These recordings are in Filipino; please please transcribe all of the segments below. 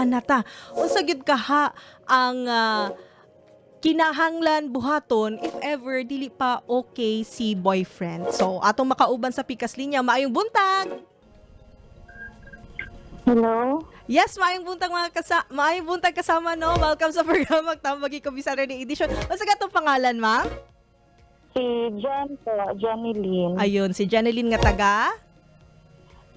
ana ta. Unsa gyud kaha ang kinahanglan buhaton if ever dili pa okay si boyfriend. So atong makauban sa pikas linya, maayong buntag. Hello? Yes, maayong buntag maayong buntag kasama no. Welcome sa programa Tambagi ko Saturday edition. Unsa gatong pangalan, ma'am? Si Jen po, Jenny Lynn. Ayun, si Janeline nga taga.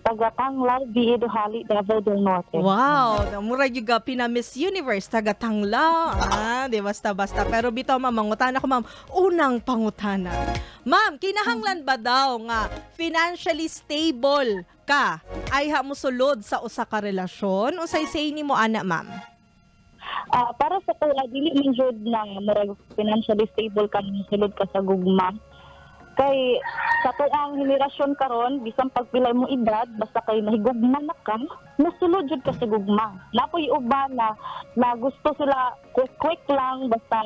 Taga Tanglao, Hali, Davao del Norte. Wow, mura yung pina Miss Universe, taga Tangla. Di basta-basta. Pero bitaw ma'am, mangutana ko ma'am, unang pangutana. Ma'am, kinahanglan ba daw nga financially stable ka ay mo sulod sa usa ka relasyon o say ni mo ana ma'am? Para sa kuha, dili man jud na murag financially stable ka nang sulod ka sa gugma. Kay sa tuang henerasyon karon bisan pagpilay mo edad basta kay nahigugma na ka nasulod jud ka sa gugma. Napoy uban na gusto sila quick lang basta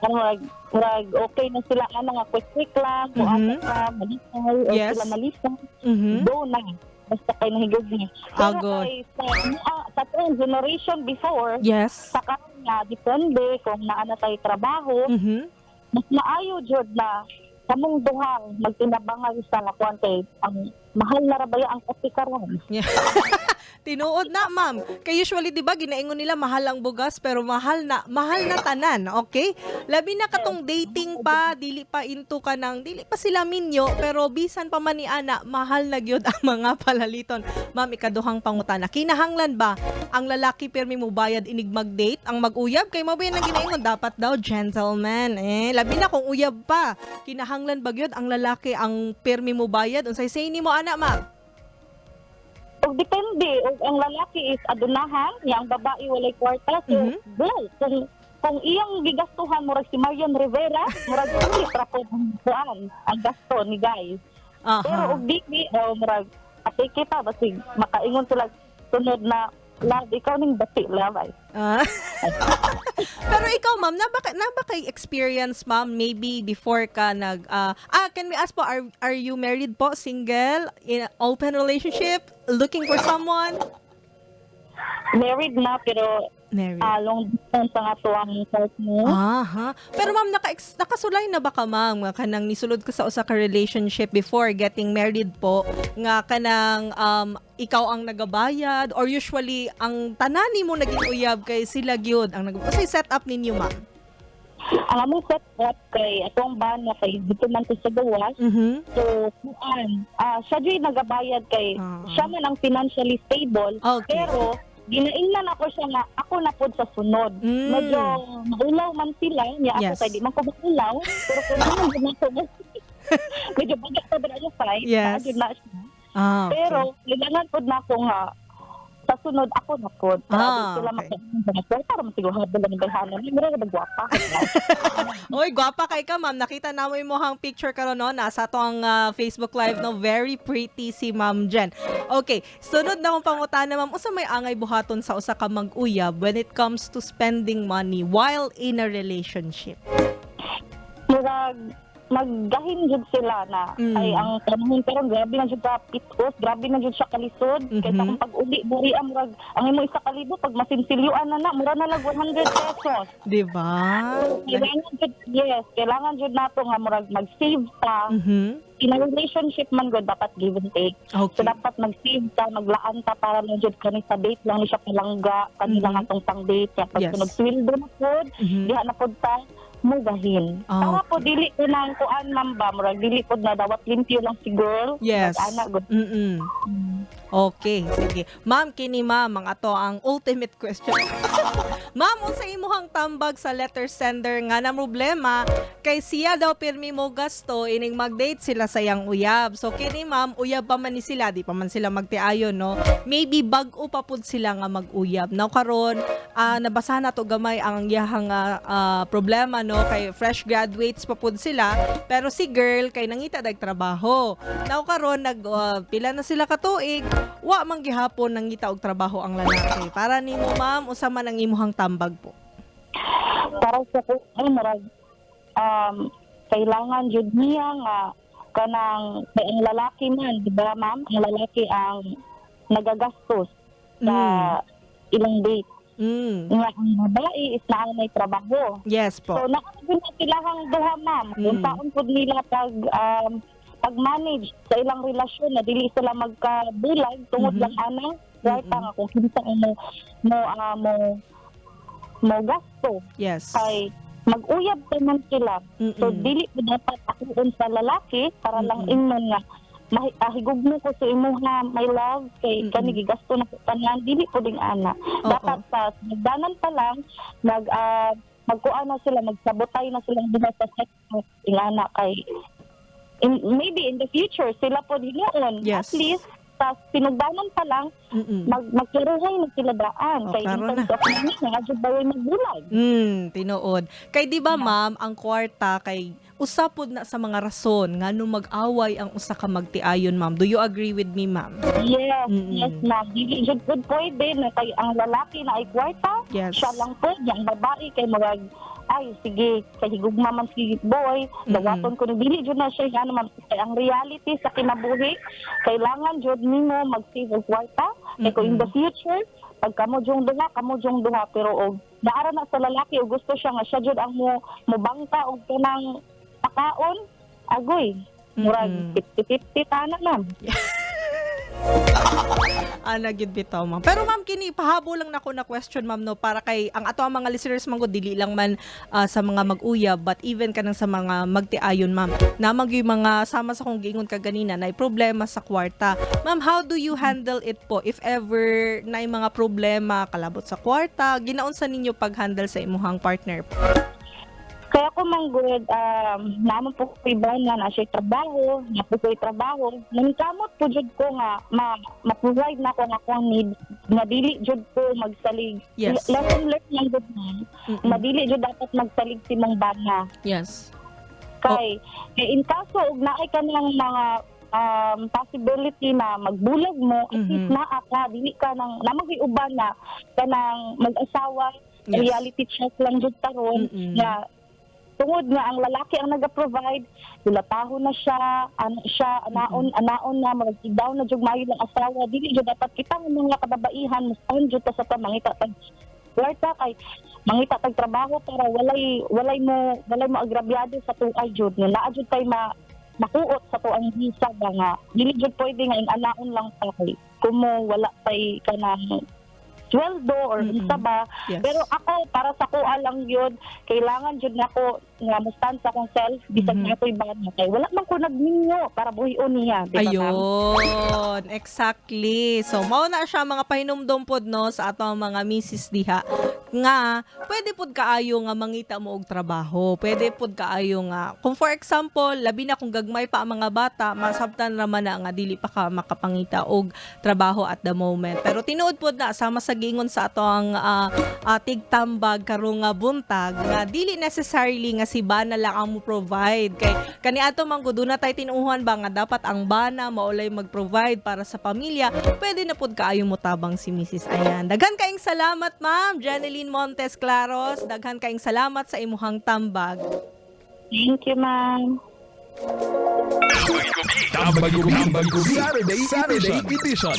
murag okay na sila nga quick lang kung ano ka malisay o Yes. sila malisay Mhm. do na basta kay nahigugma. Pero Agod. kay sa tuang generation before Yes. sa kanya depende kung naa na tay trabaho Mhm. mas maayo jud na kamong duhang magtinabangan sa lakuan kay ang mahal na rabaya ang kape karon. Yeah. Tinuod na, ma'am. Kay usually, di ba, ginaingon nila mahal ang bugas, pero mahal na tanan, okay? Labi na katong dating pa, dili pa into ka ng, dili pa sila minyo, pero bisan pa man ni ana, mahal na gyud ang mga palaliton. Ma'am, ikaduhang pangutana. Kinahanglan ba ang lalaki permi mo bayad inig mag-date, ang mag-uyab? Kay mabayan ang ginaingon, dapat daw gentleman. Labi na kung uyab pa. Kinahanglan ba gyud ang lalaki ang permi mo bayad? Unsay say ni mo ana, ma'am? Og depende og ang lalaki is adunahan, yang babae walay kwarta so well, kung iyang gigastuhan murag si Marian Rivera, murag ulit ra po ang gasto ni guys. Pero og dili murag ate kita basig makaingon sila sunod na love ikaw ning bati love ay. Pero ikaw, ma'am, na ba kay experience, ma'am, maybe before ka can we ask po, are you married po, single, in an open relationship, looking for someone? Married na pero Married. long distance ang ato ang partner. Pero ma'am, nakasulay na ba ka, ma'am, nga kanang nisulod ka sa usa ka relationship before getting married po, nga kanang ikaw ang nagabayad or usually ang tanani mo naging uyab kay sila gyud ang say set up ninyo, ma'am? Ang among set up kay atong bana kay dito man to sa gawas. So, siya dyan nagabayad kay siya man ang financially stable. Okay. Pero, ginaingnan ako siya nga, ako na pod sa sunod. Medyo maulaw man sila, niya ako Yes. kay di man ko maulaw, pero kung naman ginawa ko, medyo bagay sa bala fight, Yes. na siya. Okay. Pero, kailangan pod na ako nga, sa sunod ako na pod. Sila okay. makaingan para masiguhado lang yung bayhanan. Hindi mo rin nagwapa. Oy, gwapa kay ka, ma'am. Nakita na mo hang picture karon no, nasa to ang Facebook Live no, very pretty si Ma'am Jen. Okay, sunod na mong pangutana, ma'am. Unsa may angay buhaton sa usa ka mag-uyab when it comes to spending money while in a relationship? Murag maggahin jud sila na ay ang panahon karon grabe na jud ka pitos, grabe na jud siya kalisod kaysa kung pag-uli buri ang murag ang imo isa ka libo pag masinsilyuan na mura na lang 100 pesos. Di ba? Kailangan jud nato nga murag mag-save pa. In a relationship man gud dapat give and take. So Okay. dapat mag-save ka, maglaan ta para lang jud kani sa date lang ni siya palangga kanila nga atong pang date kaya pag Yes. sunod sweldo na pod, diha na pod ta mugahin. Tawa po dili ko nang kuan man ba murag dili pod na dawat limpyo lang si girl. Yes. Mag-ana gud. Okay, sige. Ma'am, kini ma'am, ang ato ang ultimate question. Ma'am, unsa imuhang tambag sa letter sender nga na problema kay siya daw pirmi mo gasto ining mag-date sila sa yang uyab. So kini ma'am, uyab pa man ni sila, di pa man sila magtiayon, no? Maybe bag-o pa pud sila nga mag-uyab. Now karon, nabasa na to gamay ang iyahang problema, no? Kay fresh graduates pa pud sila, pero si girl kay nangita dag trabaho. Now karon pila na sila katuig, wa man gihapon nangita og trabaho ang lalaki. Para nimo ma'am, usa man ang imuhang tambag po? Para sa ko ay murag kailangan jud niya nga kanang kay ang lalaki man, di ba ma'am? Ang lalaki ang nagagastos sa ilang date. Mm. Nga ang babae is naa may trabaho. Yes po. So nakapagod na silang duha, ma'am. Kung saan po nila pag-manage sa ilang relasyon na dili sila magkabulag tungod lang ana. Kwarta nga kung kinsa mo gasto. Yes. Kay mag-uyab naman sila. So dili po dapat akuon sa lalaki para lang ingon nga higugmo ko sa imuha, my love, kay kani gigasto na ko tanan, dili po ding ana. Dapat sa nagdanan pa lang magkuan na sila, magsabotay na silang diha sa sex ingana kay maybe in the future sila po hinuon. Yes. At least sa pinugdanan pa lang magkiruhay na sila daan kay in klaro terms of money nga jud ba magbulag. Tinuod. Kay di ba ma'am, ang kwarta kay usapod na sa mga rason nga nung mag-away ang usa ka magtiayon, ma'am. Do you agree with me, ma'am? Yes, yes ma'am. Dili jud pud pwede na kay ang lalaki na ay kwarta, Yes. siya lang po, yung babae kay magag ay sige, kay higugma man si boy, dawaton ko ni dili jud na siya ano ma'am. Kay ang reality sa kinabuhi, kailangan jud nimo mag-save og kwarta. Kay kung in the future, pag kamo jung duha, pero og naara na sa lalaki o gusto siya nga siya jud ang mo bangka og kanang pakaon, agoy. Murag 50-50 tanan ma'am. Gyud bitaw, ma'am. Pero ma'am, kini pahabo lang nako na question, ma'am, no, para kay ang ato ang mga listeners man gud dili lang man sa mga mag-uyab but even kanang sa mga magtiayon, ma'am. Namang yung mga sama sa kong giingon ka ganina na problema sa kwarta. Ma'am, how do you handle it po if ever na mga problema kalabot sa kwarta? Ginaunsa ninyo pag-handle sa imuhang partner po? Kaya ko manggod, naman po ko iba na siya trabaho, nangkamot po jud ko nga ma-provide na ko nga akong need, na dili jud ko magsalig. Yes. Lesson learned lang jud madili jud dapat magsalig si mong bana. Yes. Kay in kaso og naay ka ng mga possibility na magbulag mo, at least naa ka, dili ka nang namag-iuban na kanang mag-asawa. Yes. Reality check lang jud taron nga tungod nga ang lalaki ang naga-provide, silataho na siya, anaon na, mag-down na jud maayo ng asawa, dili jud dapat kita ng mga kababaihan, mustahan jud ta sa mangita tag kwarta kay mangita tag trabaho para walay mo agrabyado sa tuay jud, nga naa jud tay makuot sa tuang visa ba nga, dili jud pwede nga anaon lang ta kay kumo wala tay kanang sweldo or isa ba. Yes. Pero ako, para sa kuha lang yun, kailangan jud nako nga mustan sa akong self, bisag na ako'y bana. Kay wala man ko nagminyo para buhion niya. Diba, Ayun, exactly. So, mao na siya mga pahinumdom pod no sa atong mga misis diha nga pwede pod kaayo nga mangita mo og trabaho. Pwede pod kaayo nga kung for example, labi na kung gagmay pa ang mga bata, masabtan naman na nga dili pa ka makapangita og trabaho at the moment. Pero tinuod pod na sama sa gingon sa atong tigtambag karong buntag nga dili necessarily nga si bana lang ang mo provide kay kaniadto man gud na tay tinuuhan ba nga dapat ang bana maulay mag-provide para sa pamilya. Pwede na pod kaayo mo tabang si Mrs. Ayan. Daghan kaayong salamat, ma'am Janeline Montes Claros. Daghan kaayong salamat sa imuhang tambag. Thank you, ma'am. Tambag Gabi Saturday Edition.